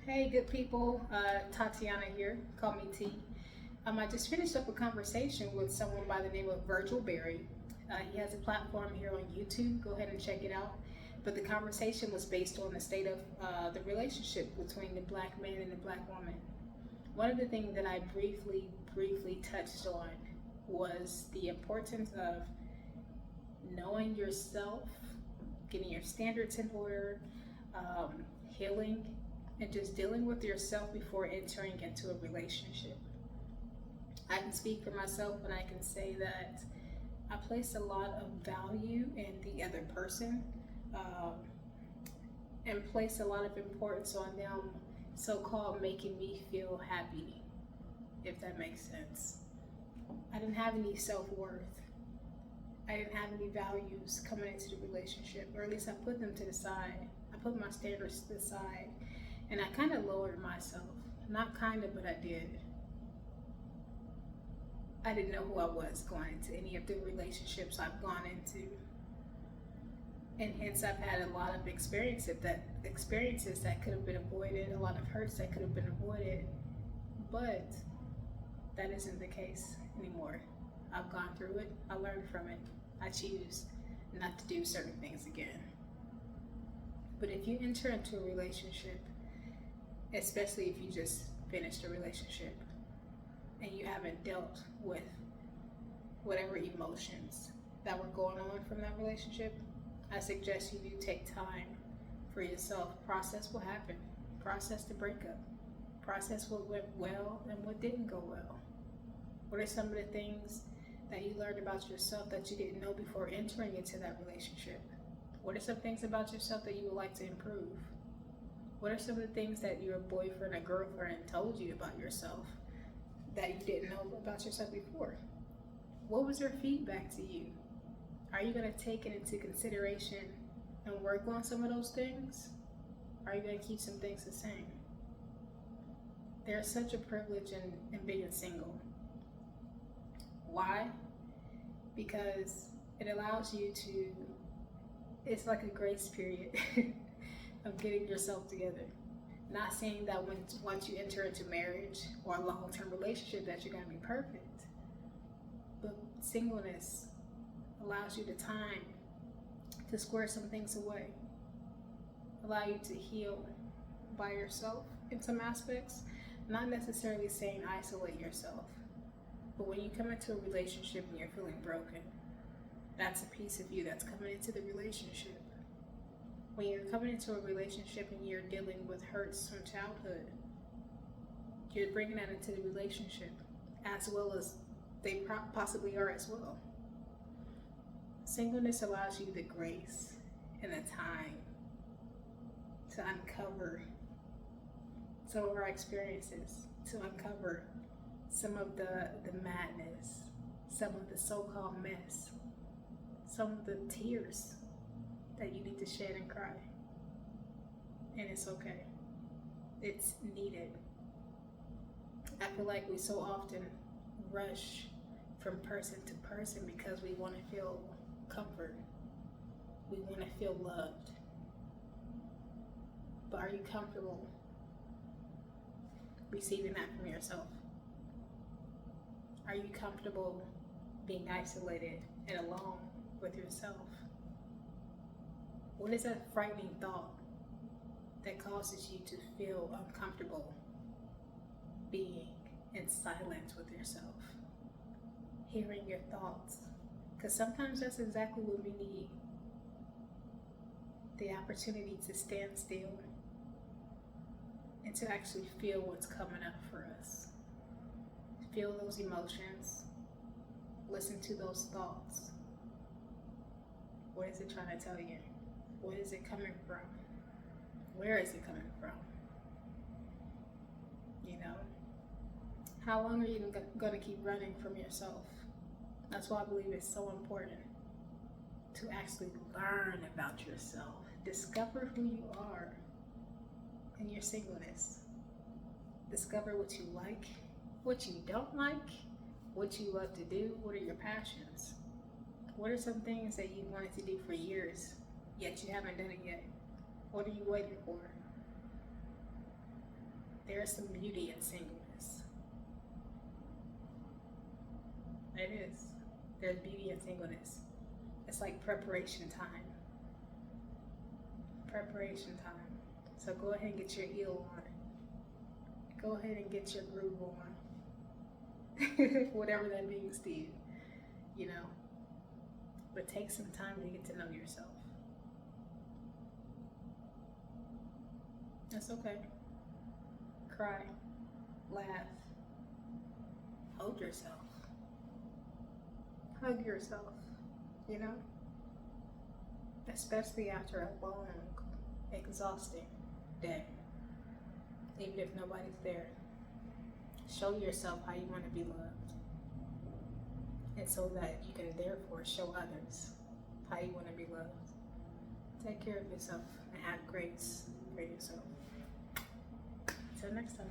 Hey, good people. Tatiana here. Call me T. I just finished up a conversation with someone by the name of Virgil Berry. He has a platform here on YouTube. Go ahead and check it out. But the conversation was based on the state of the relationship between the black man and the black woman. One of the things that I briefly touched on was the importance of knowing yourself, getting your standards in order, healing, and just dealing with yourself before entering into a relationship. I can speak for myself and I can say that I place a lot of value in the other person, um, and place a lot of importance on them so-called making me feel happy, if that makes sense. I didn't have any self-worth. I didn't have any values coming into the relationship, or at least I put them to the side. I put my standards to the side, and I kind of lowered myself. Not kind of, but I did. I didn't know who I was going into any of the relationships I've gone into. And hence I've had a lot of experiences that could have been avoided, a lot of hurts that could have been avoided. But that isn't the case anymore. I've gone through it, I learned from it. I choose not to do certain things again. But if you enter into a relationship, especially if you just finished a relationship and you haven't dealt with whatever emotions that were going on from that relationship, I suggest you do take time for yourself. Process what happened, process the breakup, process what went well and what didn't go well. What are some of the things that you learned about yourself that you didn't know before entering into that relationship? What are some things about yourself that you would like to improve? What are some of the things that your boyfriend or girlfriend told you about yourself that you didn't know about yourself before? What was their feedback to you? Are you going to take it into consideration and work on some of those things? Or are you going to keep some things the same? There's such a privilege in being single. Why? Because it allows you to, it's like a grace period of getting yourself together. Not saying that once you enter into marriage or a long-term relationship that you're going to be perfect. But singleness allows you the time to square some things away. Allow you to heal by yourself in some aspects. Not necessarily saying isolate yourself. But when you come into a relationship and you're feeling broken, that's a piece of you that's coming into the relationship. When you're coming into a relationship and you're dealing with hurts from childhood, you're bringing that into the relationship, as well as they possibly are as well. Singleness allows you the grace and the time to uncover some of our experiences, to uncover some of the madness, some of the so-called mess, some of the tears that you need to shed and cry. And it's okay. It's needed. I feel like we so often rush from person to person because we want to feel comfort. We want to feel loved. But are you comfortable receiving that from yourself? Are you comfortable being isolated and alone with yourself? What is that frightening thought that causes you to feel uncomfortable being in silence with yourself? Hearing your thoughts. Because sometimes that's exactly what we need. The opportunity to stand still and to actually feel what's coming up for us. Feel those emotions. Listen to those thoughts. What is it trying to tell you? What is it coming from? Where is it coming from? You know? How long are you going to keep running from yourself? That's why I believe it's so important to actually learn about yourself. Discover who you are in your singleness. Discover what you like, what you don't like, what you love to do, what are your passions. What are some things that you wanted to do for years, yet you haven't done it yet? What are you waiting for? There is some beauty in singleness. It is. There's beauty in singleness. It's like preparation time. Preparation time. So go ahead and get your heel on. Go ahead and get your groove on. Whatever that means to you, you know. But take some time to get to know yourself. That's okay. Cry. Laugh. Hold yourself. Hug yourself, you know? Especially after a long, exhausting day. Even if nobody's there. Show yourself how you want to be loved. And so that you can therefore show others how you want to be loved. Take care of yourself and have grace for yourself. Until next time.